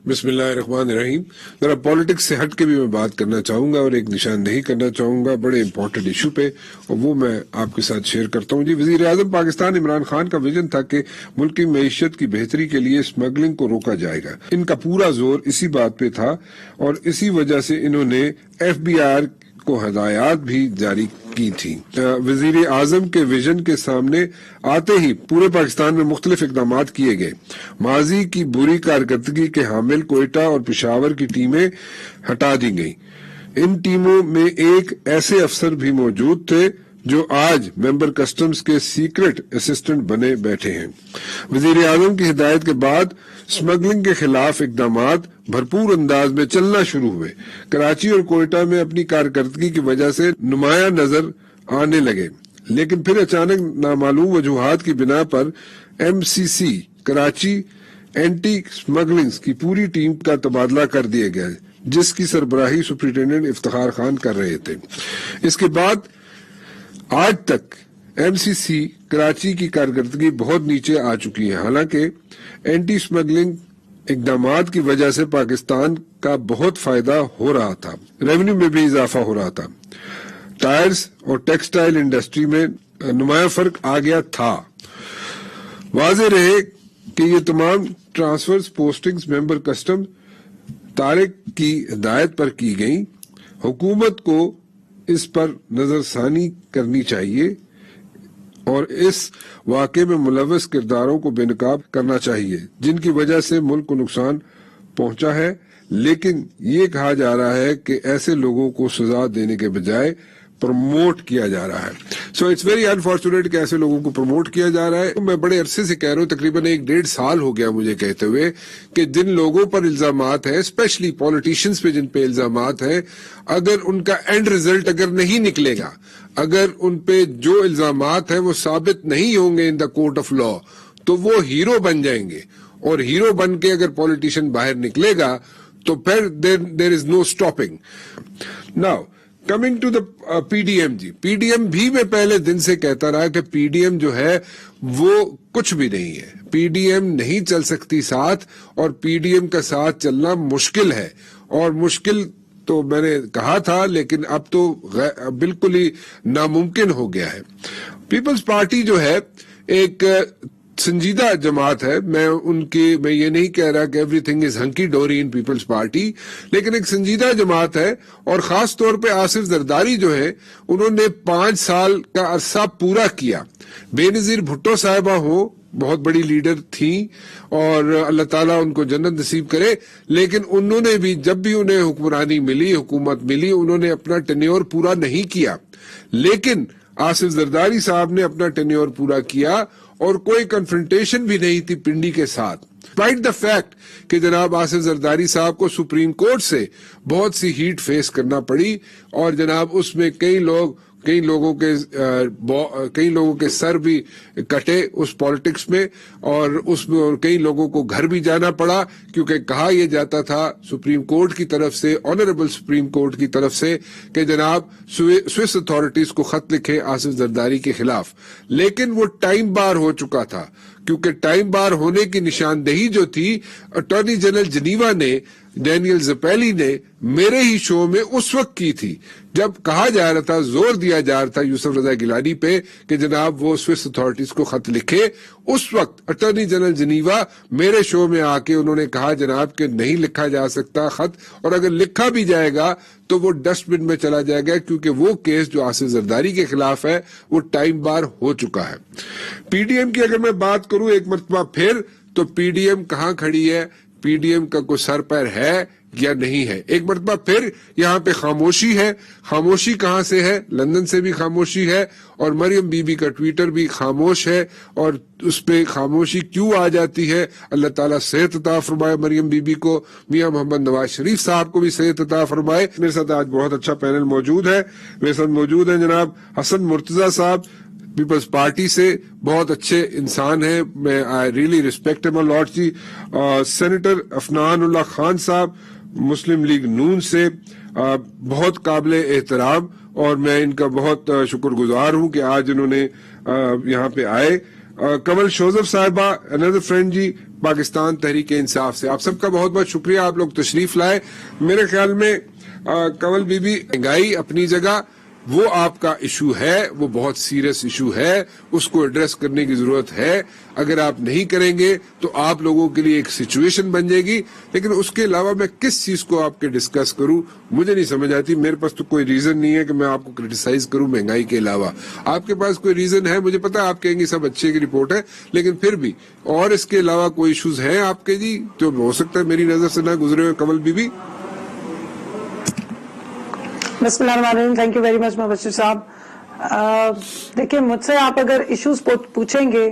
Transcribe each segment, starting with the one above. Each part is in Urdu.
بسم اللہ الرحمن الرحیم. ذرا پالیٹکس سے ہٹ کے بھی میں بات کرنا چاہوں گا اور ایک نشاندہی کرنا چاہوں گا بڑے امپورٹنٹ ایشو پہ، اور وہ میں آپ کے ساتھ شیئر کرتا ہوں. وزیر اعظم پاکستان عمران خان کا ویژن تھا کہ ملک کی معیشت کی بہتری کے لیے اسمگلنگ کو روکا جائے گا. ان کا پورا زور اسی بات پہ تھا اور اسی وجہ سے انہوں نے FBI کو ہدایات بھی جاری کی تھی. وزیر اعظم کے ویژن کے سامنے آتے ہی پورے پاکستان میں مختلف اقدامات کیے گئے. ماضی کی بری کارکردگی کے حامل کوئٹہ اور پشاور کی ٹیمیں ہٹا دی گئیں. ان ٹیموں میں ایک ایسے افسر بھی موجود تھے جو آج ممبر کسٹمز کے سیکرٹ اسسٹنٹ بنے بیٹھے ہیں. وزیر اعظم کی ہدایت کے بعد اسمگلنگ کے خلاف اقدامات بھرپور انداز میں چلنا شروع ہوئے. کراچی اور کوئٹہ میں اپنی کارکردگی کی وجہ سے نمایاں نظر آنے لگے، لیکن پھر اچانک نامعلوم وجوہات کی بنا پر MCC کراچی اینٹی اسمگلنگ کی پوری ٹیم کا تبادلہ کر دیا گیا، جس کی سربراہی سپرنٹینڈنٹ افتخار خان کر رہے تھے. اس کے بعد آج تک MCC کراچی کی کارکردگی بہت نیچے آ چکی ہے. حالانکہ اینٹی اسمگلنگ اقدامات کی وجہ سے پاکستان کا بہت فائدہ ہو رہا تھا، ریونیو میں بھی اضافہ ہو رہا تھا، ٹائرز اور ٹیکسٹائل انڈسٹری میں نمایاں فرق آ گیا تھا. واضح رہے کہ یہ تمام ٹرانسفرز پوسٹنگز ممبر کسٹم طارق کی ہدایت پر کی گئیں. حکومت کو اس پر نظر ثانی کرنی چاہیے اور اس واقعے میں ملوث کرداروں کو بے نقاب کرنا چاہیے جن کی وجہ سے ملک کو نقصان پہنچا ہے. لیکن یہ کہا جا رہا ہے کہ ایسے لوگوں کو سزا دینے کے بجائے پروموٹ کیا جا رہا ہے. سو اٹس ویری انفارچونیٹ کہ ایسے لوگوں کو پروموٹ کیا جا رہا ہے. میں بڑے عرصے سے کہہ رہا ہوں، تقریباً 1.5 سال ہو گیا مجھے کہتے ہوئے، کہ جن لوگوں پر الزامات ہیں، اسپیشلی پولیٹیشنز پہ جن پہ الزامات ہیں، اگر ان کا اینڈ ریزلٹ اگر نہیں نکلے گا، اگر ان پہ جو الزامات ہیں وہ ثابت نہیں ہوں گے ان دا کورٹ آف لا، تو وہ ہیرو بن جائیں گے. اور ہیرو بن کے اگر پولیٹیشین باہر نکلے گا تو پھر there is no stopping. Now coming to the PDM جی، PDM بھی میں پہلے دن سے کہتا رہا کہ PDM جو ہے وہ کچھ بھی نہیں ہے. PDM نہیں چل سکتی ساتھ، اور PDM کا ساتھ چلنا مشکل ہے، اور مشکل تو میں نے کہا تھا لیکن اب تو بالکل ہی ناممکن ہو گیا ہے. پیپلز پارٹی جو ہے ایک سنجیدہ جماعت ہے. میں یہ نہیں کہہ رہا کہ everything is hunky dory in Peoples Party, لیکن ایک سنجیدہ جماعت ہے. اور خاص طور پہ آصف زرداری جو ہے، انہوں نے 5 سال کا عرصہ پورا کیا. بے نظیر بھٹو صاحبہ ہو، بہت بڑی لیڈر تھیں اور اللہ تعالیٰ ان کو جنت نصیب کرے، لیکن انہوں نے بھی جب بھی انہیں حکمرانی ملی، حکومت ملی، انہوں نے اپنا ٹینیور پورا نہیں کیا. لیکن آصف زرداری صاحب نے اپنا ٹینیور پورا کیا اور کوئی کنفرنٹیشن بھی نہیں تھی پنڈی کے ساتھ، ڈسپائٹ دا فیکٹ کہ جناب آصف زرداری صاحب کو سپریم کورٹ سے بہت سی ہیٹ فیس کرنا پڑی، اور جناب اس میں کئی لوگوں کے سر بھی کٹے اس پالیٹکس میں، اور اس میں کئی لوگوں کو گھر بھی جانا پڑا، کیونکہ کہا یہ جاتا تھا سپریم کورٹ کی طرف سے، آنریبل سپریم کورٹ کی طرف سے، کہ جناب سوئس اتھارٹیز کو خط لکھے آصف زرداری کے خلاف. لیکن وہ ٹائم بار ہو چکا تھا، کیونکہ ٹائم بار ہونے کی نشاندہی جو تھی اٹارنی جنرل جنیوا نے، ڈینیل زپیلی نے میرے ہی شو میں اس وقت کی تھی، جب کہا جا رہا تھا، زور دیا جا رہا تھا یوسف رضا گیلانی پہ کہ جناب وہ سوئس اتھارٹیز کو خط لکھے. اس وقت اٹارنی جنرل جنیوا میرے شو میں آ کے انہوں نے کہا جناب کہ نہیں لکھا جا سکتا خط، اور اگر لکھا بھی جائے گا تو وہ ڈسٹ بن میں چلا جائے گا، کیونکہ وہ کیس جو آصف زرداری کے خلاف ہے وہ ٹائم بار ہو چکا ہے. PDM کی اگر میں بات کروں ایک مرتبہ پھر، تو PDM کہاں کھڑی ہے؟ PDM کا کوئی سر پیر ہے یا نہیں ہے؟ ایک مرتبہ پھر یہاں پہ خاموشی ہے. خاموشی کہاں سے ہے؟ لندن سے بھی خاموشی ہے، اور مریم بی بی کا ٹویٹر بھی خاموش ہے. اور اس پہ خاموشی کیوں آ جاتی ہے؟ اللہ تعالیٰ صحت عطا فرمائے مریم بی بی کو، میاں محمد نواز شریف صاحب کو بھی صحت عطا فرمائے. میرے ساتھ آج بہت اچھا پینل موجود ہے. میرے ساتھ موجود ہیں جناب حسن مرتضیٰ صاحب، پیپلز پارٹی سے بہت اچھے انسان ہیں، میں آئی ریئلی ریسپیکٹ ہم لاٹ جی. سینیٹر افنان اللہ خان صاحب مسلم لیگ نون سے، بہت قابل احترام، اور میں ان کا بہت شکر گزار ہوں کہ آج انہوں نے یہاں پہ آئے. کمل شوزف صاحبہ another friend جی پاکستان تحریک انصاف سے. آپ سب کا بہت بہت شکریہ, آپ لوگ تشریف لائے. میرے خیال میں کمل بی بی مہنگائی اپنی جگہ وہ آپ کا ایشو ہے, وہ بہت سیریس ایشو ہے, اس کو ایڈریس کرنے کی ضرورت ہے. اگر آپ نہیں کریں گے تو آپ لوگوں کے لیے ایک سچویشن بن جائے گی. لیکن اس کے علاوہ میں کس چیز کو آپ کے ڈسکس کروں مجھے نہیں سمجھ آتی. میرے پاس تو کوئی ریزن نہیں ہے کہ میں آپ کو کرٹیسائز کروں مہنگائی کے علاوہ. آپ کے پاس کوئی ریزن ہے, مجھے پتا آپ کہیں گے سب اچھے کی رپورٹ ہے, لیکن پھر بھی اور اس کے علاوہ کوئی ایشوز ہیں آپ کے جی جو ہو سکتا ہے میری نظر سے نہ گزرے ہوئے. کمل بی بی. بسم اللہ الرحمن الرحیم. تھینک یو ویری مچ مبشر صاحب. دیکھیں مجھ سے آپ اگر ایشوز پوچھیں گے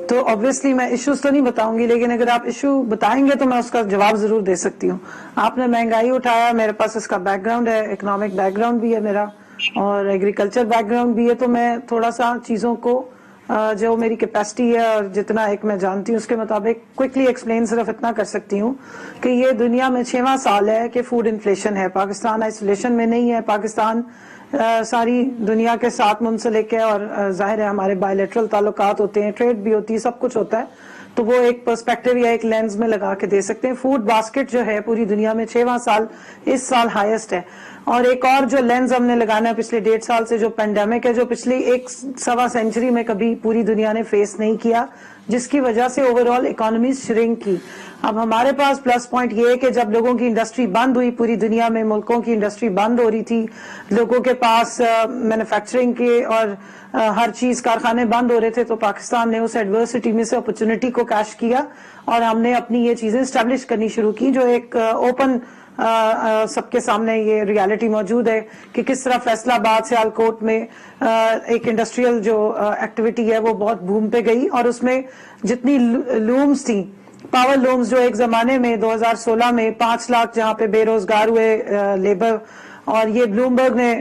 تو obviously میں ایشوز تو نہیں بتاؤں گی, لیکن اگر آپ ایشو بتائیں گے تو میں اس کا جواب ضرور دے سکتی ہوں. آپ نے مہنگائی اٹھایا, میرے پاس اس کا بیک گراؤنڈ ہے, اکنامک بیک گراؤنڈ بھی ہے میرا اور ایگریکلچر بیک گراؤنڈ بھی ہے, تو میں تھوڑا سا چیزوں کو جو میری کیپیسٹی ہے اور جتنا ایک میں جانتی ہوں اس کے مطابق کوئکلی ایکسپلین صرف اتنا کر سکتی ہوں کہ یہ دنیا میں 6واں سال ہے کہ فوڈ انفلیشن ہے. پاکستان آئسولیشن میں نہیں ہے, پاکستان ساری دنیا کے ساتھ منسلک ہے اور ظاہر ہے ہمارے بائیلیٹرل تعلقات ہوتے ہیں, ٹریڈ بھی ہوتی ہے, سب کچھ ہوتا ہے, تو وہ ایک پرسپیکٹو یا ایک لینز میں لگا کے دے سکتے ہیں. فوڈ باسکٹ جو ہے پوری دنیا میں 6واں سال اس سال ہائیسٹ ہے. اور ایک اور جو لینز ہم نے لگانا ہے پچھلے 1.5 سال سے جو پینڈیمک ہے, جو پچھلی 1.25 سینچری میں کبھی پوری دنیا نے فیس نہیں کیا, جس کی وجہ سے اوور آل اکانومیز شرنک کی. اب ہمارے پاس پلس پوائنٹ یہ ہے کہ جب لوگوں کی انڈسٹری بند ہوئی, پوری دنیا میں ملکوں کی انڈسٹری بند ہو رہی تھی, لوگوں کے پاس مینوفیکچرنگ کے اور ہر چیز کارخانے بند ہو رہے تھے, تو پاکستان نے اس ایڈورسٹی میں سے اپرچونٹی کو کیش کیا اور ہم نے اپنی یہ چیزیں اسٹیبلش کرنی شروع کی, جو ایک اوپن سب کے سامنے یہ ریالٹی موجود ہے کہ کس طرح فیصلہ آباد سیالکوٹ میں ایک انڈسٹریل جو ایکٹیویٹی ہے وہ بہت بوم پہ گئی, اور اس میں جتنی لومز تھیں, پاور لومز جو ایک زمانے میں 2016 میں 5 لاکھ جہاں پہ بے روزگار ہوئے لیبر, اور یہ بلومبرگ نے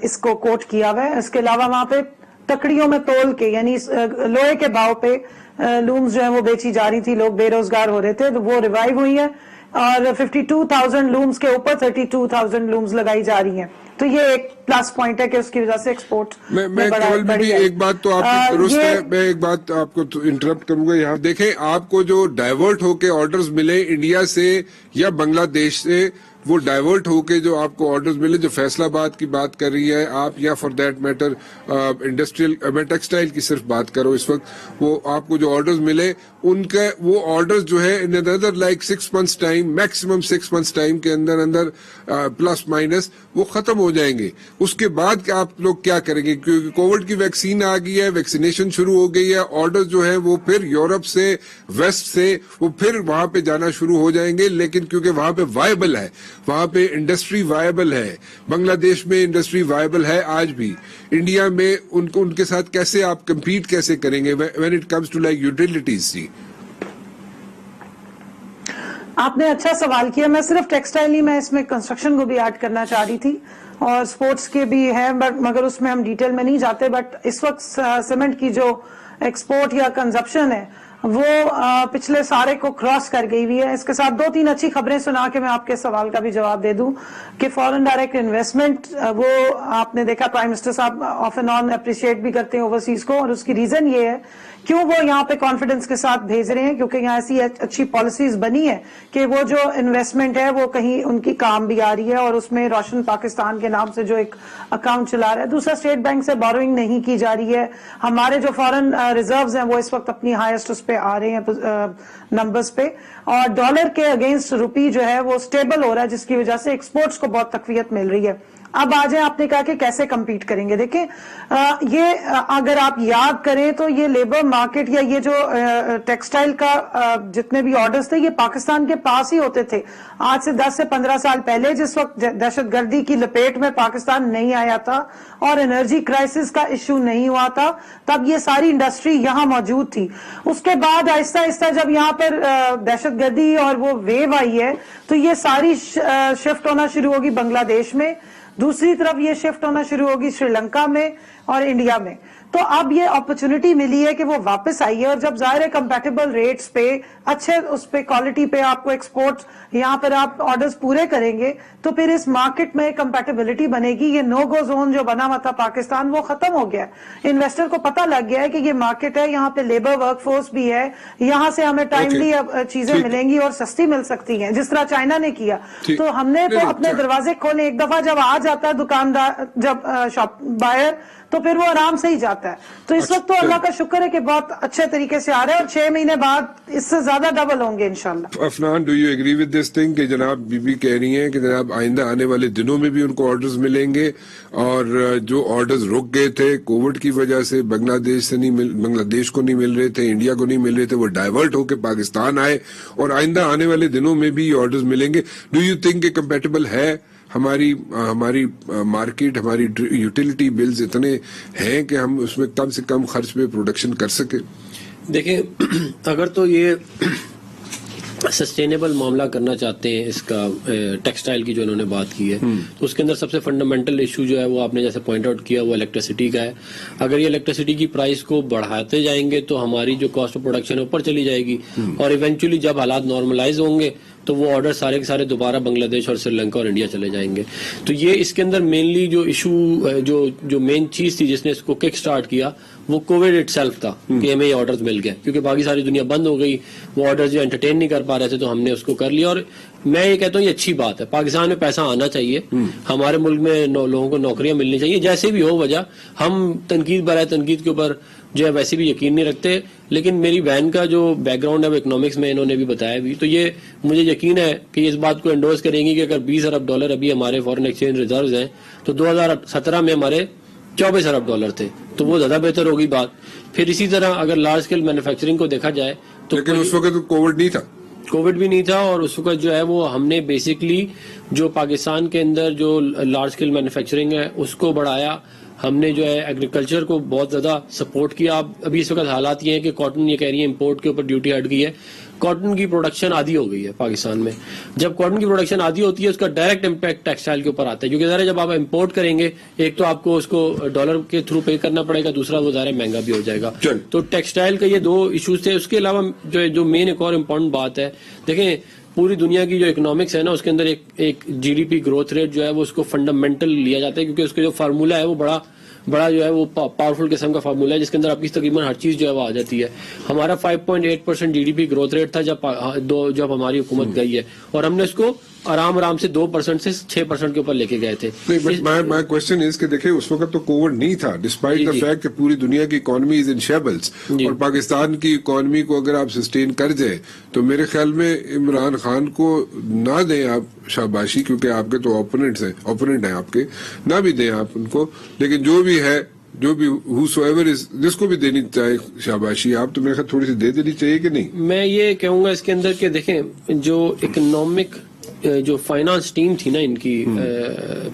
اس کو کوٹ کیا ہوا ہے. اس کے علاوہ وہاں پہ تکڑیوں میں تول کے یعنی لوہے کے بھاؤ پہ لومز جو ہیں وہ بیچی جا رہی تھی, لوگ بے روزگار ہو رہے تھے, تو وہ ریوائیو ہوئی ہیں اور 52,000 لومز کے اوپر 32,000 لومز لگائی جا رہی ہیں. تو یہ ایک پلس پوائنٹ ہے کہ اس کی وجہ سے ایکسپورٹ میں کمل بھی ایک بات تو آپ کی درست ہے, میں ایک بات آپ کو انٹرپٹ کروں گا یہاں. دیکھیں آپ کو جو ڈائیورٹ ہو کے آرڈرز ملے انڈیا سے یا بنگلہ دیش سے, وہ ڈائیورٹ ہو کے جو آپ کو آرڈرز ملے, جو فیصلہ آباد کی بات کر رہی ہے آپ, یا فار دیٹ میٹر انڈسٹریل, میں ٹیکسٹائل کی صرف بات کروں اس وقت, وہ آپ کو جو آرڈرز ملے ان کے وہ آرڈرز جو ہے in other like 6 months time, maximum 6 months time کے اندر پلس مائنس وہ ختم ہو جائیں گے. اس کے بعد آپ لوگ کیا کریں گے, کیونکہ کووڈ کی ویکسین آ گئی ہے, ویکسینیشن شروع ہو گئی ہے, آرڈر جو ہے وہ پھر یورپ سے ویسٹ سے وہ پھر وہاں پہ جانا شروع ہو جائیں گے. لیکن کیونکہ وہاں پہ وائبل ہے, وہاں پہ انڈسٹری وائبل ہے, بنگلہ دیش میں انڈسٹری وائبل ہے آج بھی, انڈیا میں ان کے ساتھ کیسے آپ کمپیٹ کیسے کریں گے when it comes to like utilities. جی آپ نے اچھا سوال کیا. میں صرف ٹیکسٹائل ہی, میں اس میں کنسٹرکشن کو بھی ایڈ کرنا چاہ رہی تھی اور سپورٹس کے بھی ہیں, مگر اس میں ہم ڈیٹیل میں نہیں جاتے. بٹ اس وقت سیمنٹ کی جو ایکسپورٹ یا کنزپشن ہے وہ پچھلے سارے کو کراس کر گئی ہوئی ہے. اس کے ساتھ 2-3 اچھی خبریں سنا کے میں آپ کے سوال کا بھی جواب دے دوں کہ فورن ڈائریکٹ انویسٹمنٹ, وہ آپ نے دیکھا پرائم منسٹر صاحب آف اینڈ آن اپریشیٹ بھی کرتے ہیں اوورسیز کو, اور اس کی ریزن یہ ہے کیوں وہ یہاں پہ کانفیڈنس کے ساتھ بھیج رہے ہیں, کیونکہ یہاں ایسی اچھی پالیسیز بنی ہے کہ وہ جو انویسٹمنٹ ہے وہ کہیں ان کی کام بھی آ رہی ہے, اور اس میں روشن پاکستان کے نام سے جو ایک اکاؤنٹ چلا رہا ہے. دوسرا اسٹیٹ بینک سے بوروئنگ نہیں کی جا رہی ہے. ہمارے جو فارن ریزروز ہیں وہ اس وقت اپنی ہائیسٹ اس پہ آ رہے ہیں نمبرز پہ, اور ڈالر کے اگینسٹ روپی جو ہے وہ سٹیبل ہو رہا ہے, جس کی وجہ سے ایکسپورٹس کو بہت تقویت مل رہی ہے. اب آ جائیں, آپ نے کہا کہ کیسے کمپیٹ کریں گے. دیکھیں یہ اگر آپ یاد کریں تو یہ لیبر مارکیٹ یا یہ جو ٹیکسٹائل کا جتنے بھی آرڈرز تھے یہ پاکستان کے پاس ہی ہوتے تھے آج سے 10 سے 15 سال پہلے, جس وقت دہشت گردی کی لپیٹ میں پاکستان نہیں آیا تھا اور انرجی کرائسس کا ایشو نہیں ہوا تھا, تب یہ ساری انڈسٹری یہاں موجود تھی. اس کے بعد آہستہ آہستہ جب یہاں پر دہشت گردی اور وہ ویو آئی ہے تو یہ ساری شفٹ ہونا شروع ہوگی بنگلہ دیش میں, دوسری طرف یہ شفٹ ہونا شروع ہوگی سری لنکا میں اور انڈیا میں. تو اب یہ اپرچونٹی ملی ہے کہ وہ واپس آئی ہے, اور جب ظاہر ہے کمپیٹیبل ریٹس پہ اچھے اس پہ کوالٹی پہ آپ کو ایکسپورٹ یہاں پر آپ آرڈرز پورے کریں گے تو پھر اس مارکیٹ میں کمپیٹیبلٹی بنے گی. یہ نو گو زون جو بنا ہوا تھا پاکستان وہ ختم ہو گیا. انویسٹر کو پتہ لگ گیا ہے کہ یہ مارکیٹ ہے, یہاں پہ لیبر ورک فورس بھی ہے, یہاں سے ہمیں ٹائملی چیزیں ملیں گی اور سستی مل سکتی ہیں, جس طرح چائنا نے کیا. تو ہم نے تو اپنے دروازے کھولے, ایک دفعہ جب آ جاتا ہے دکاندار, جب شاپ بائر, تو پھر وہ آرام سے ہی جاتا ہے. تو اس وقت تو اللہ کا شکر ہے کہ بہت اچھے طریقے سے آ رہے ہیں, اور 6 مہینے بعد اس سے زیادہ ڈبل ہوں گے انشاءاللہ. Afnan, do you agree with this thing کہ جناب بی بی کہہ رہی ہیں کہ جناب آئندہ آنے والے دنوں میں بھی ان کو آرڈرز ملیں گے, اور جو آرڈرز رک گئے تھے کووڈ کی وجہ سے, بنگلہ دیش کو نہیں مل رہے تھے, انڈیا کو نہیں مل رہے تھے, وہ ڈائیورٹ ہو کے پاکستان آئے, اور آئندہ آنے والے دنوں میں بھی یہ آرڈرز ملیں گے. ڈو یو تھنک کہ کمپیٹیبل ہے ہماری مارکیٹ, ہماری یوٹیلیٹی بلز اتنے ہیں کہ ہم اس میں کم سے کم خرچ پہ پروڈکشن کر سکیں؟ دیکھیں, اگر تو یہ سسٹینیبل معاملہ کرنا چاہتے ہیں اس کا, ٹیکسٹائل کی جو انہوں نے بات کی ہے, تو اس کے اندر سب سے فنڈامنٹل ایشو جو ہے وہ آپ نے جیسے پوائنٹ آؤٹ کیا وہ الیکٹریسٹی کا ہے. اگر یہ الیکٹریسٹی کی پرائس کو بڑھاتے جائیں گے تو ہماری جو کاسٹ آف پروڈکشن ہے اوپر چلی جائے گی, اور ایونچولی جب حالات نارملائز ہوں گے تو وہ آرڈر سارے کے سارے دوبارہ بنگلہ دیش اور سری لنکا اور انڈیا چلے جائیں گے. تو یہ اس کے اندر مینلی جو ایشو جو مین چیز تھی جس نے اس کو کک سٹارٹ کیا وہ کووڈ اٹ سیلف تھا کہ ہمیں یہ آرڈرز مل گئے, کیونکہ باقی ساری دنیا بند ہو گئی, وہ آرڈرز جو انٹرٹین نہیں کر پا رہے تھے, تو ہم نے اس کو کر لیا. اور میں یہ کہتا ہوں یہ اچھی بات ہے, پاکستان میں پیسہ آنا چاہیے, ہمارے ملک میں لوگوں کو نوکریاں ملنی چاہیے, جیسے بھی ہو وجہ. ہم تنقید برائے تنقید کے اوپر جو ہے ویسے بھی یقین نہیں رکھتے, لیکن میری بہن کا جو بیک گراؤنڈ ہے وہ اکنامکس میں, انہوں نے بھی بتایا بھی, تو یہ مجھے یقین ہے کہ اس بات کو انڈورس کریں گی کہ اگر $20 ارب ابھی ہمارے فارن ایکسچینج ریزروز ہیں تو 2017 میں ہمارے $24 ارب تھے, تو وہ زیادہ بہتر ہوگی بات. پھر اسی طرح اگر لارج اسکیل مینوفیکچرنگ کو دیکھا جائے تو لیکن اس وقت تو کووڈ نہیں تھا, کووڈ بھی نہیں تھا, اور اس وقت جو ہے وہ ہم نے بیسکلی جو پاکستان کے اندر جو لارج اسکیل مینوفیکچرنگ ہے اس کو بڑھایا. ہم نے جو ہے ایگریکلچر کو بہت زیادہ سپورٹ کیا. ابھی اس وقت حالات یہ ہیں کہ کاٹن یہ کہہ رہی ہے امپورٹ کے اوپر ڈیوٹی ہٹ گئی ہے, کاٹن کی پروڈکشن آدھی ہو گئی ہے پاکستان میں. جب کاٹن کی پروڈکشن آدھی ہوتی ہے اس کا ڈائریکٹ امپیکٹ ٹیکسٹائل کے اوپر آتا ہے, کیونکہ ظاہر ہے جب آپ امپورٹ کریں گے ایک تو آپ کو اس کو ڈالر کے تھرو پے کرنا پڑے گا, دوسرا وہ ظاہر مہنگا بھی ہو جائے گا. تو ٹیکسٹائل کا یہ 2 ایشوز تھے. اس کے علاوہ جو مین ایک اور امپورٹنٹ بات ہے, دیکھیں پوری دنیا کی جو اکنامکس ہے نا اس کے اندر ایک G D P growth rate جو ہے وہ اس کو فنڈامنٹل لیا جاتا ہے, کیونکہ اس کا جو فارمولا ہے وہ بڑا جو ہے وہ پاورفل قسم کا فارمولا ہے, جس کے اندر آپ کی تقریباً ہر چیز جو ہے وہ آ جاتی ہے. ہمارا 5.8% G D P growth rate تھا جب ہماری حکومت گئی ہے, اور ہم نے اس کو آرام سے 2% سے 6% کے اوپر لے کے گئے تھے. مائی کوشچن از کہ دیکھیں اس وقت تو کووڈ نہیں تھا, ڈسپائٹ دا فیکٹ کہ پوری دنیا کی اکانومی از ان شیبلز, اور پاکستان کی اکانومی کو اگر آپ سسٹین کر جائیں تو میرے خیال میں عمران خان کو نہ دیں آپ شاباشی, کیونکہ آپ کے تو اوپوننٹ ہیں آپ کے, نہ بھی دیں آپ ان کو, لیکن جو بھی ہے جو بھی جس کو بھی دینی چاہے شاباشی آپ, تو میرے خیال تھوڑی سی دے دینی چاہیے کہ نہیں. میں یہ کہوں گا اس کے اندر کہ دیکھیں جو اکنامک جو فائنانس ٹیم تھی نا ان کی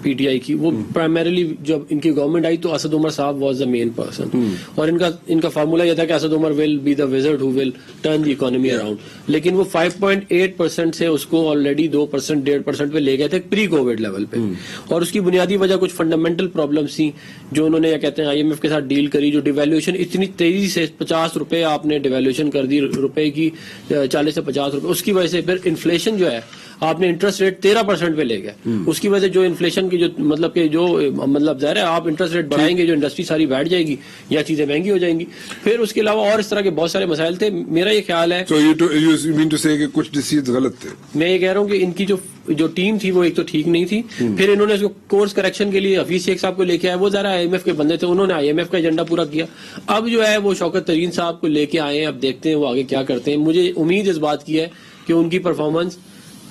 پی ٹی آئی کی, وہ پرائمریلی جب ان کی گورنمنٹ آئی تو اسد عمر صاحب واز دا مین پرسن, اور ان کا فارمولا یہ تھا کہ Asad Umar will be the wizard who will turn the economy around. لیکن وہ 5.8% سے اس کو آلریڈی 2% 1.5% پہ لے گئے تھے پری کووڈ لیول پہ, اور اس کی بنیادی وجہ کچھ فنڈامنٹل پرابلمس تھیں جو انہوں نے کیا کہتے ہیں آئی ایم ایف کے ساتھ ڈیل کری. جو ڈیویلیوشن اتنی تیزی سے $50 آپ نے ڈیویلیوشن کر دی, روپے کی 40 سے 50 روپے, اس کی وجہ سے پھر انفلیشن جو ہے آپ نے انٹرسٹ ریٹ 13% پہ لے گئے. اس کی وجہ سے جو انفلیشن کی جو مطلب ظاہر ہے آپ انٹرسٹ ریٹ بڑھائیں گے, جو انڈسٹری ساری بیٹھ جائے گی یا چیزیں مہنگی ہو جائیں گی. پھر اس کے علاوہ اور اس طرح کے بہت سارے مسائل تھے. میرا یہ خیال ہے کہ کچھ ڈیسیژ غلط تھے. میں یہ کہہ رہا ہوں کہ ان کی جو ٹیم تھی وہ ایک تو ٹھیک نہیں تھی. پھر انہوں نے اس کو کورس کریکشن کے لیے حفیظ شیخ صاحب کو لے کے آئے, وہ ذرا آئی ایم ایف کے بندے تھے, انہوں نے آئی ایم ایف کا ایجنڈا پورا کیا. اب جو ہے وہ شوکت ترین صاحب کو لے کے آئے ہیں, اب دیکھتے ہیں وہ آگے کیا کرتے ہیں. مجھے امید اس بات کی ہے کہ ان کی پرفارمنس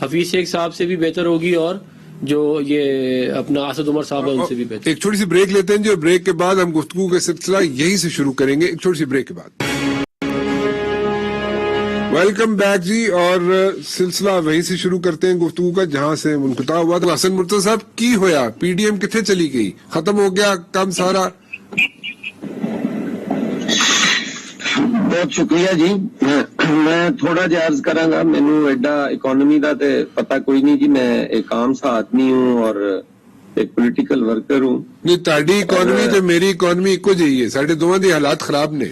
حفیظ شیخ صاحب سے بھی بہتر ہوگی, اور جو یہ اپنا اسد عمر صاحب ہے ان سے بھی بہتر. ایک چھوٹی سی بریک لیتے ہیں جی, اور بریک کے بعد ہم گفتگو کا سلسلہ یہیں سے شروع کریں گے, ایک چھوٹی سی بریک کے بعد. ویلکم بیک جی, اور سلسلہ وہیں سے شروع کرتے ہیں گفتگو کا جہاں سے منقطع ہوا تھا. حسن مرتضی صاحب کی ہویا, پی ڈی ایم کتنے چلی گئی, ختم ہو گیا کم سارا؟ بہت شکریہ جی. میں تھوڑا جہا عرض کراں گا, مینوں ایڈا اکانومی دا تے پتہ کوئی نہیں جی, میں ایک عام سا آدمی ہوں, اور ਇੱਕ ਪੋਲੀਟੀਕਲ ਵਰਕਰ ਹੂੰ। ਨਹੀਂ, ਤੁਹਾਡੀ ਇਕਨੋਮੀ ਤੇ ਮੇਰੀ ਇਕਨੋਮੀ ਇੱਕੋ ਜਿਹੀ ਹੈ, ਸਾਡੇ ਦੋਵਾਂ ਦੇ ਹਾਲਾਤ ਖਰਾਬ ਨੇ।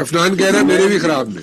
ਅਫਨਾਨ ਕਹਿ ਰਿਹਾ ਮੇਰੇ ਵੀ ਖਰਾਬ ਨੇ।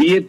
DAP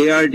ARD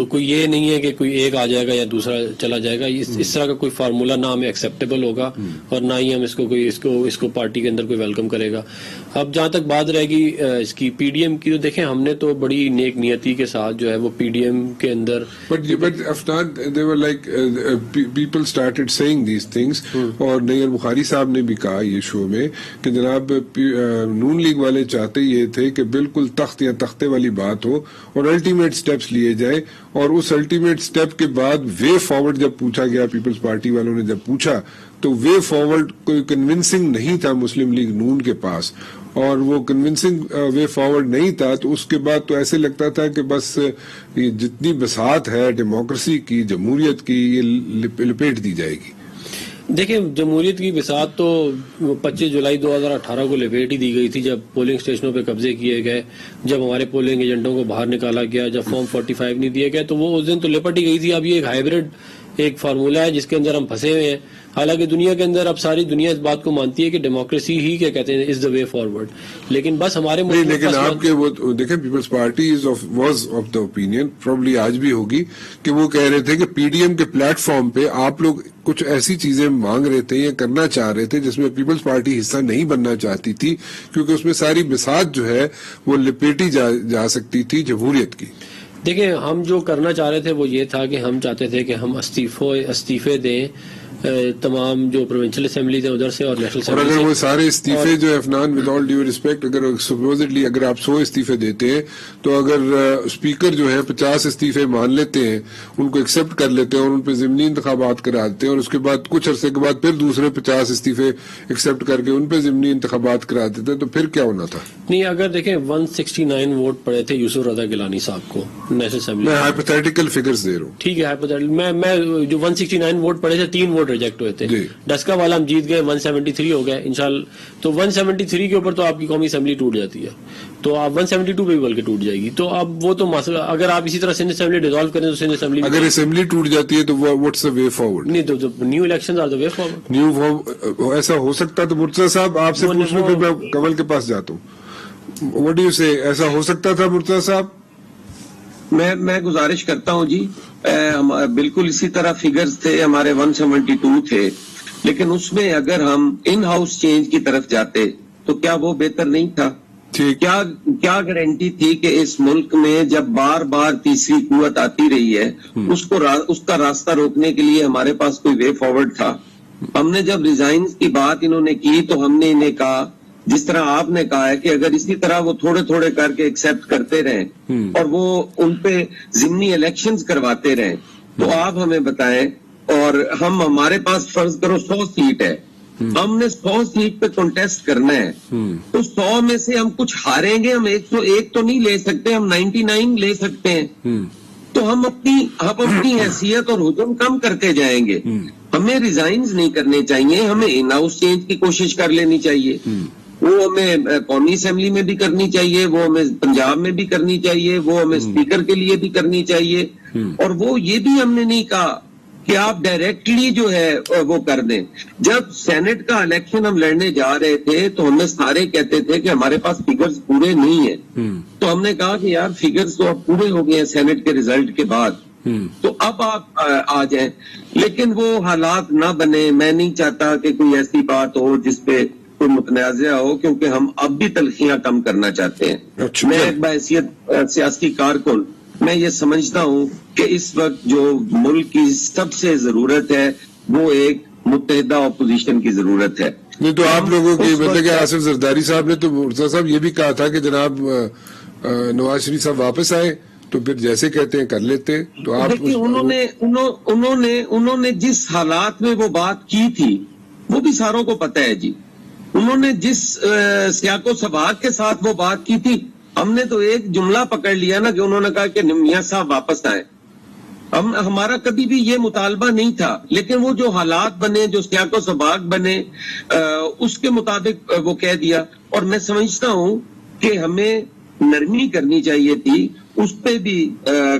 تو کوئی یہ نہیں ہے کہ کوئی ایک آ جائے گا یا دوسرا چلا جائے گا. اس طرح کا کوئی فارمولا نہ ہمیں ایکسیپٹیبل ہوگا اور نہ ہی ہم اس کو پارٹی کے اندر کوئی ویلکم کرے گا. اب جہاں تک بات رہے گی اس کی پی ڈی ایم کی، تو دیکھیں ہم نے تو بڑی نیک نیتی کے ساتھ جو ہے وہ پی ڈی ایم کے اندر But Afnan, they were like people started saying these things. اور نیئر بخاری صاحب نے بھی کہا یہ شو میں کہ جناب نون لیگ والے چاہتے یہ تھے کہ بالکل تخت یا تختے والی بات ہو اور الٹیمیٹ سٹیپس لیے جائیں، اور اس الٹیمیٹ سٹیپ کے بعد وے فارورڈ جب پوچھا گیا، پیپلز پارٹی والوں نے جب پوچھا تو وے فارورڈ کوئی کنونسنگ نہیں تھا مسلم لیگ نون کے پاس، اور وہ کنونسنگ وے فارورڈ نہیں تھا. تو اس کے بعد تو ایسے لگتا تھا کہ بس یہ جتنی بساط ہے ڈیموکریسی کی، جمہوریت کی، یہ لپیٹ دی جائے گی. دیکھیں جمہوریت کی بساط تو 25 جولائی 2018 کو لپیٹ ہی دی گئی تھی، جب پولنگ اسٹیشنوں پہ قبضے کیے گئے، جب ہمارے پولنگ ایجنٹوں کو باہر نکالا گیا، جب فارم 45 نہیں دیے گئے، تو وہ اس دن تو لپٹ ہی گئی تھی. اب یہ ایک ہائیبرڈ ایک فارمولا ہے جس کے اندر ہم پھنسے ہوئے ہیں. حالانکہ دنیا کے اندر اب ساری دنیا اس بات کو مانتی ہے کہ ڈیموکریسی ہی کیا کہتے ہیں از دا وے فارورڈ، لیکن بس ہمارے نہیں، لیکن آپ کے وہ دیکھیں Peoples Party was of the opinion, probably آج بھی ہوگی، کہ وہ کہہ رہے تھے کہ پی ڈی ایم کے پلیٹ فارم پہ آپ لوگ کچھ ایسی چیزیں مانگ رہے تھے یا کرنا چاہ رہے تھے جس میں پیپلز پارٹی حصہ نہیں بننا چاہتی تھی، کیونکہ اس میں ساری بساط جو ہے وہ لپیٹی جا سکتی تھی جمہوریت کی. دیکھیں ہم جو کرنا چاہ رہے تھے وہ یہ تھا کہ ہم چاہتے تھے کہ ہم استعفے دیں تمام جو پروونشل اسمبلیز ہیں ادھر سے اور نیشنل اور اسمبلی اگر سے. وہ سارے استعفے جو Afnan with all due respect, اگر سپوزٹلی اگر آپ 100 استعفے دیتے ہیں تو اگر اسپیکر جو ہے 50 استعفے مان لیتے ہیں، ان کو ایکسپٹ کر لیتے ہیں اور ان پہ ضمنی انتخابات کرا دیتے ہیں، اور اس کے بعد کچھ عرصے کے بعد پھر دوسرے 50 استعفے ایکسپٹ کر کے ان پہ ضمنی انتخابات کرا دیتے ہیں، تو پھر کیا ہونا تھا؟ نہیں، اگر دیکھیں 169 ووٹ پڑے تھے یوسف رضا گیلانی صاحب کو نیشنل اسمبلی. میں ہائپوتھیٹیکل فگرز دے رہا ہوں. ٹھیک ہے، میں جو 169 ووٹ پڑے تھے 3 ووٹ ریجیکٹ ہوئے تھے. جی. ڈسکا والا ہم جیت گئے، 173 ہو گئے انشاءاللہ. تو 173 کے اوپر تو آپ کی قومی اسمبلی ٹوٹ جاتی ہے، تو آپ 172 پہ بھی بلکہ ٹوٹ جائے گی. تو اب وہ تو مسئلہ، اگر آپ اسی طرح سندھ اسمبلی ڈیزالو کریں تو سندھ اسمبلی اگر اسمبلی ٹوٹ جاتی ہے تو واٹس دا وے فارورڈ؟ نہیں، تو new election are the way forward. ایسا ہو سکتا تو مرتضی صاحب آپ سے پوچھنے پہ میں کمل کے پاس جاتا ہوں. واٹ ڈو یو سے، ایسا ہو سکتا تھا مرتضی صاحب؟ میں گزارش کرتا ہوں جی، بالکل اسی طرح فگرز تھے ہمارے 172 تھے، لیکن اس میں اگر ہم ان ہاؤس چینج کی طرف جاتے تو کیا وہ بہتر نہیں تھا؟ کیا گارنٹی تھی کہ اس ملک میں جب بار بار تیسری قوت آتی رہی ہے اس کا راستہ روکنے کے لیے ہمارے پاس کوئی وے فارورڈ تھا؟ ہم نے جب ریزائنز کی بات انہوں نے کی تو ہم نے انہیں کہا، جس طرح آپ نے کہا ہے، کہ اگر اسی طرح وہ تھوڑے تھوڑے کر کے ایکسپٹ کرتے رہیں اور وہ ان پہ ضمنی الیکشنز کرواتے رہیں تو آپ ہمیں بتائیں. اور ہمارے پاس فرض کرو 100 سیٹ ہے، ہم نے 100 سیٹ پہ کنٹیسٹ کرنا ہے، تو 100 میں سے ہم کچھ ہاریں گے، ہم 101 تو نہیں لے سکتے، ہم 99 لے سکتے ہیں. تو ہم اپنی حیثیت اور حجم کم کرتے جائیں گے. ہمیں ریزائنز نہیں کرنے چاہیے، ہمیں ان ہاؤس چینج کی کوشش کر لینی چاہیے. وہ ہمیں قومی اسمبلی میں بھی کرنی چاہیے، وہ ہمیں پنجاب میں بھی کرنی چاہیے، وہ ہمیں اسپیکر کے لیے بھی کرنی چاہیے. اور وہ یہ بھی ہم نے نہیں کہا کہ آپ ڈائریکٹلی جو ہے وہ کر دیں. جب سینٹ کا الیکشن ہم لڑنے جا رہے تھے تو ہمیں سارے کہتے تھے کہ ہمارے پاس فگرز پورے نہیں ہیں. تو ہم نے کہا کہ یار فگرز تو اب پورے ہو گئے ہیں سینٹ کے ریزلٹ کے بعد، تو اب آپ آ جائیں. لیکن وہ حالات نہ بنے. میں نہیں چاہتا کہ کوئی ایسی بات ہو جس پہ کوئی متنازع ہو، کیونکہ ہم اب بھی تلخیاں کم کرنا چاہتے ہیں. میں ایک بحیثیت سیاسی کارکن میں یہ سمجھتا ہوں کہ اس وقت جو ملک کی سب سے ضرورت ہے وہ ایک متحدہ اپوزیشن کی ضرورت ہے. نہیں تو آپ لوگوں کی مطلب کہ آصف زرداری صاحب نے تو مرتضی صاحب یہ بھی کہا تھا کہ جناب نواز شریف صاحب واپس آئے تو پھر جیسے کہتے ہیں کر لیتے. تو آپ انہوں نے جس حالات میں وہ بات کی تھی وہ بھی ساروں کو پتہ ہے جی. انہوں نے جس سیاق و سباق کے ساتھ وہ بات کی تھی، ہم نے تو ایک جملہ پکڑ لیا نا کہ انہوں نے کہا کہ میاں صاحب واپس آئے. ہمارا کبھی بھی یہ مطالبہ نہیں تھا، لیکن وہ جو حالات بنے، جو سیاق و سباق بنے، اس کے مطابق وہ کہہ دیا. اور میں سمجھتا ہوں کہ ہمیں نرمی کرنی چاہیے تھی. اس پہ بھی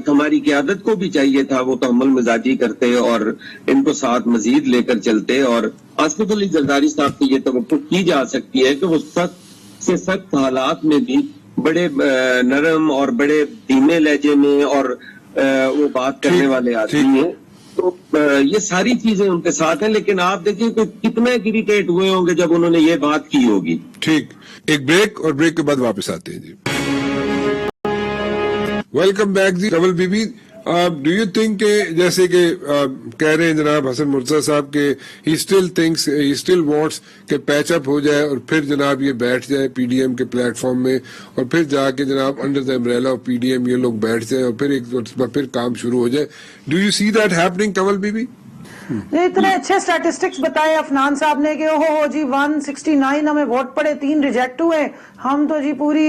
ہماری قیادت کو بھی چاہیے تھا وہ تحمل مزاجی کرتے اور ان کو ساتھ مزید لے کر چلتے. اور آصف علی زرداری صاحب سے یہ توقع کی جا سکتی ہے کہ وہ سخت سے سخت حالات میں بھی بڑے نرم اور بڑے دھیمے لہجے میں اور وہ بات کرنے والے آدمی ہیں. تو یہ ساری چیزیں ان کے ساتھ ہیں, لیکن آپ دیکھیں کہ کتنے اریٹیٹ ہوئے ہوں گے جب انہوں نے یہ بات کی ہوگی. ٹھیک, ایک بریک, اور بریک کے بعد واپس آتے ہیں جی. ویلکم بیک جی. کنول بی بی, ڈو یو تھنک کہ جیسے کہ کہہ رہے ہیں جناب حسن مرتضیٰ صاحب کہ ہی اسٹل وانٹس کہ پیچ اپ ہو جائے اور پھر جناب یہ بیٹھ جائے پی ڈی ایم کے پلیٹ فارم میں, اور پھر جا کے جناب under the umbrella of P D M یہ لوگ بیٹھ جائیں اور پھر کام شروع ہو جائے. Do you see that happening Kanwal بی بی؟ اتنے اچھے اسٹیٹسٹکس بتائے عفنان صاحب نے کہ اوہو جی 169 ہمیں ووٹ پڑے, 3 ریجیکٹ ہوئے, ہم تو جی پوری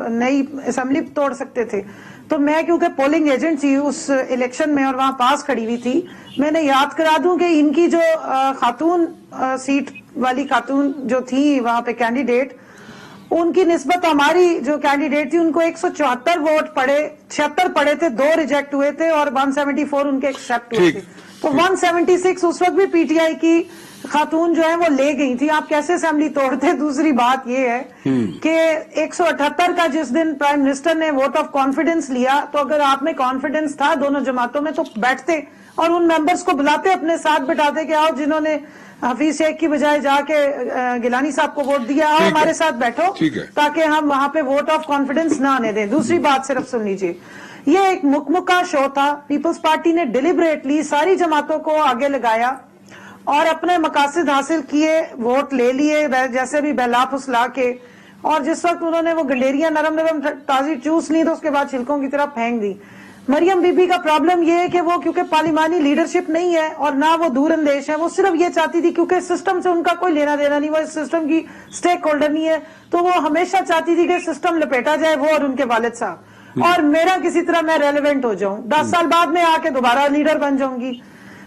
نئی اسمبلی توڑ سکتے تھے. تو میں کیونکہ پولنگ ایجنٹ تھی اس الیکشن میں اور وہاں پاس کھڑی ہوئی تھی, میں نے یاد کرا دوں کہ ان کی جو خاتون سیٹ والی خاتون جو تھی وہاں پہ کینڈیڈیٹ, ان کی نسبت ہماری جو کینڈیڈیٹ تھی ان کو 174 ووٹ پڑے, 76 پڑے تھے, 2 ریجیکٹ ہوئے تھے اور 174 ان کے ایکسپٹ ہوئے تھے. تو 176 اس وقت بھی پی ٹی آئی کی خاتون جو ہے وہ لے گئی تھی. آپ کیسے اسمبلی توڑتے؟ دوسری بات یہ ہے کہ 178 کا جس دن پرائم منسٹر نے ووٹ آف کانفیڈنس لیا, تو اگر آپ میں کانفیڈنس تھا دونوں جماعتوں میں تو بیٹھتے اور ان ممبرز کو بلاتے, اپنے ساتھ بٹھاتے کہ آؤ جنہوں نے حفیظ شیخ کی بجائے جا کے گیلانی صاحب کو ووٹ دیا, آؤ ہمارے ساتھ بیٹھو, تاکہ ہم وہاں پہ ووٹ آف کانفیڈنس نہ آنے دیں. دوسری بات صرف سن لیجیے, یہ ایک مکمکہ شو تھا. پیپلز پارٹی نے ڈیلیبریٹلی ساری جماعتوں کو آگے لگایا اور اپنے مقاصد حاصل کیے, ووٹ لے لیے جیسے بھی بہلا پھسلا کے, اور جس وقت انہوں نے وہ گنڈیریاں نرم نرم تازی چوس لی تو اس کے بعد چھلکوں کی طرح پھینک دی. مریم بی بی کا پرابلم یہ ہے کہ وہ کیونکہ پارلیمانی لیڈرشپ نہیں ہے اور نہ وہ دور اندیش ہے, وہ صرف یہ چاہتی تھی کیونکہ سسٹم سے ان کا کوئی لینا دینا نہیں, وہ اس سسٹم کی سٹیک ہولڈر نہیں ہے, تو وہ ہمیشہ چاہتی تھی کہ سسٹم لپیٹا جائے, وہ اور ان کے والد صاحب, اور میرا کسی طرح میں ریلیونٹ ہو جاؤں, 10 سال بعد میں آ کے دوبارہ لیڈر بن جاؤں گی.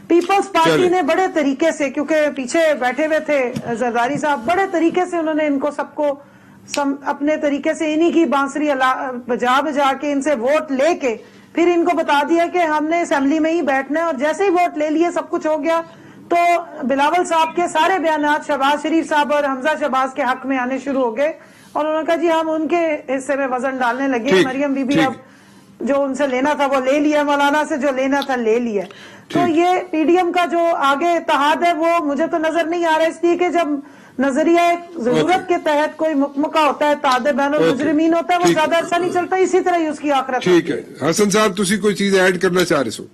پیپلز پارٹی نے بڑے طریقے سے, کیونکہ پیچھے بیٹھے ہوئے تھے زرداری صاحب, بڑے طریقے سے انہوں نے ان کو سب کو اپنے طریقے سے انہی کی بانسری بجا بجا کے ان سے ووٹ لے کے پھر ان کو بتا دیا کہ ہم نے اسمبلی میں ہی بیٹھنا ہے, اور جیسے ہی ووٹ لے لیے سب کچھ ہو گیا تو بلاول صاحب کے سارے بیانات شہباز شریف صاحب اور حمزہ شہباز کے حق میں آنے شروع ہو گئے, اور انہوں نے کہا جی ہم ان کے حصے میں وزن ڈالنے لگے. مریم بی بی اب جو ان سے لینا تھا وہ لے لیا, مولانا سے جو لینا تھا لے لیا. تو یہ پی ڈی ایم کا جو آگے اتحاد ہے وہ مجھے تو نظر نہیں آ رہا, اس لیے کہ جب نظریہ ضرورت کے تحت کوئی مکمکہ ہوتا ہے, اتحاد بین المجرمین ہوتا ہے, وہ زیادہ عرصہ نہیں چلتا, اسی طرح ہی اس کی آخرت. ٹھیک ہے حسن صاحب, تسی کوئی چیز ایڈ کرنا چاہ رہے سو؟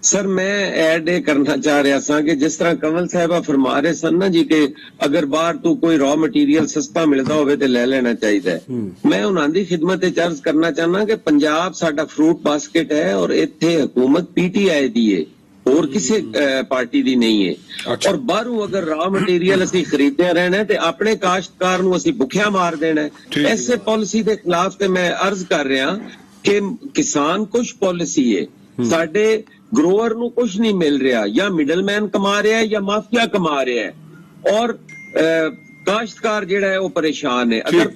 سر میں ایڈ کرنا چاہ رہا سا کہ جس طرح کنول صاحبہ فرما رہے سن نا جی کہ اگر باہر تو کوئی را مٹیریل سستا ملتا ہوئے تو لے لینا چاہیے. میں انہاں دی خدمت عرض کرنا چاہنا کہ پنجاب ساڈا فروٹ باسکٹ ہے اور ایتھے حکومت پی ٹی آئی دی ہے اور کسی پارٹی دی نہیں ہے. اور باہروں اگر را مٹیریل اسی خریدتے رہنا ہے تو اپنے کاشتکار نو اسی بھکھیا مار دینا ہے. ایسے پالیسی دے خلاف تے میں عرض کر رہا کہ کسان کچھ پالیسی ہے, ساڈے گروور نو کچھ نہیں مل رہا, یا مڈل مین کما رہا ہے یا مافیا کما رہا ہے, اور کاشتکار جیڑا ہے وہ پریشان ہے. اگر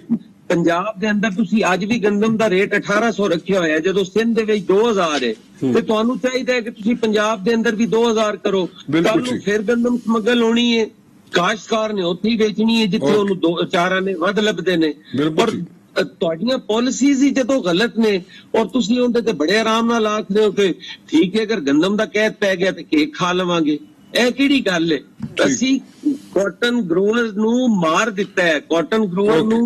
پنجاب دے اندر تسی اج بھی گندم دا ریٹ 1800 رکھیا ہوا ہے, جدو سندھ دے وچ 2000 ہے, تے تانوں چاہیے کہ تسی پنجاب دے اندر بھی 2000 کرو. کل نوں پھر گندم سمگل ہونی ہے, کاشتکار نے اوتھے ہی بیچنی ہے جتھے اونوں چاراں نے ود لبدے نے. اور تہاڈیاں پالیسیز ہی جدو غلط نے اور تسی اون تے بڑے آرام نال آکھ رہے ہو کہ ٹھیک ہے اگر گندم دا قید پی گیا تے کیک کھا لواں گے. اے کیڑی گل ہے؟ اسی کاٹن گروور نو مار دتا ہے, کاٹن گروور نو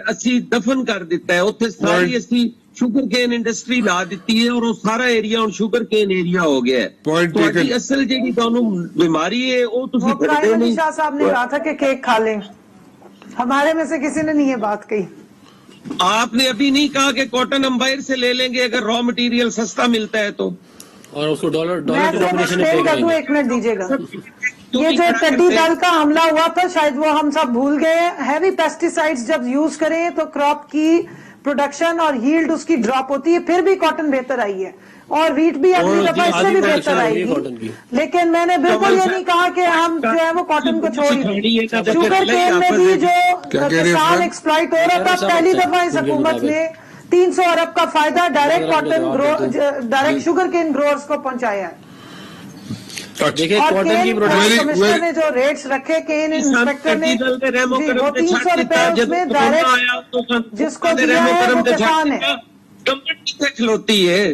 اسی دفن کر دیتا ہے, اتنے ساری اسی شوگر کین انڈسٹری لا دیتی ہے اور وہ سارا ایریا ہوں شوگر کین ایریا ہو گیا ہے. تو اصل جیڑی تانوں بیماری ہے وہ تسی پڑھتے نہیں. شاہ صاحب نے کہا تھا کہ کیک کھا لیں, ہمارے میں سے کسی نے نہیں یہ بات کہی. آپ نے ابھی نہیں کہا کہ کاٹن ہم باہر سے لے لیں گے اگر را مٹیریل سستا ملتا ہے تو, اور اس کو ڈالر میں ایک منٹ دیجیے گا. یہ جو ٹڈی دل کا حملہ ہوا تھا شاید وہ ہم سب بھول گئے. ہیوی پیسٹی سائیڈز جب یوز کریں تو کراپ کی پروڈکشن اور ہیلڈ اس کی ڈراپ ہوتی ہے, پھر بھی کاٹن بہتر آئی ہے اور ویٹ بھی اگلی دفعہ اس سے بھی بہتر آئے گی. لیکن میں نے بالکل یہ نہیں کہا کہ ہم جو ہے وہ کاٹن کو چھوڑیں. شوگر کین میں بھی جو کسان ایکسپلائٹ ہو رہا تھا, پہلی دفعہ اس حکومت نے 300 ارب کا فائدہ ڈائریکٹ شوگر کین گروورز کو پہنچایا ہے. کمشنر نے جو ریٹس رکھے کین انسپیکٹر نے وہ 300 روپے اس میں ڈائریکٹ جس کو دیا ہے وہ کسان ہے. کھلوتی ہے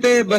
ਤੇ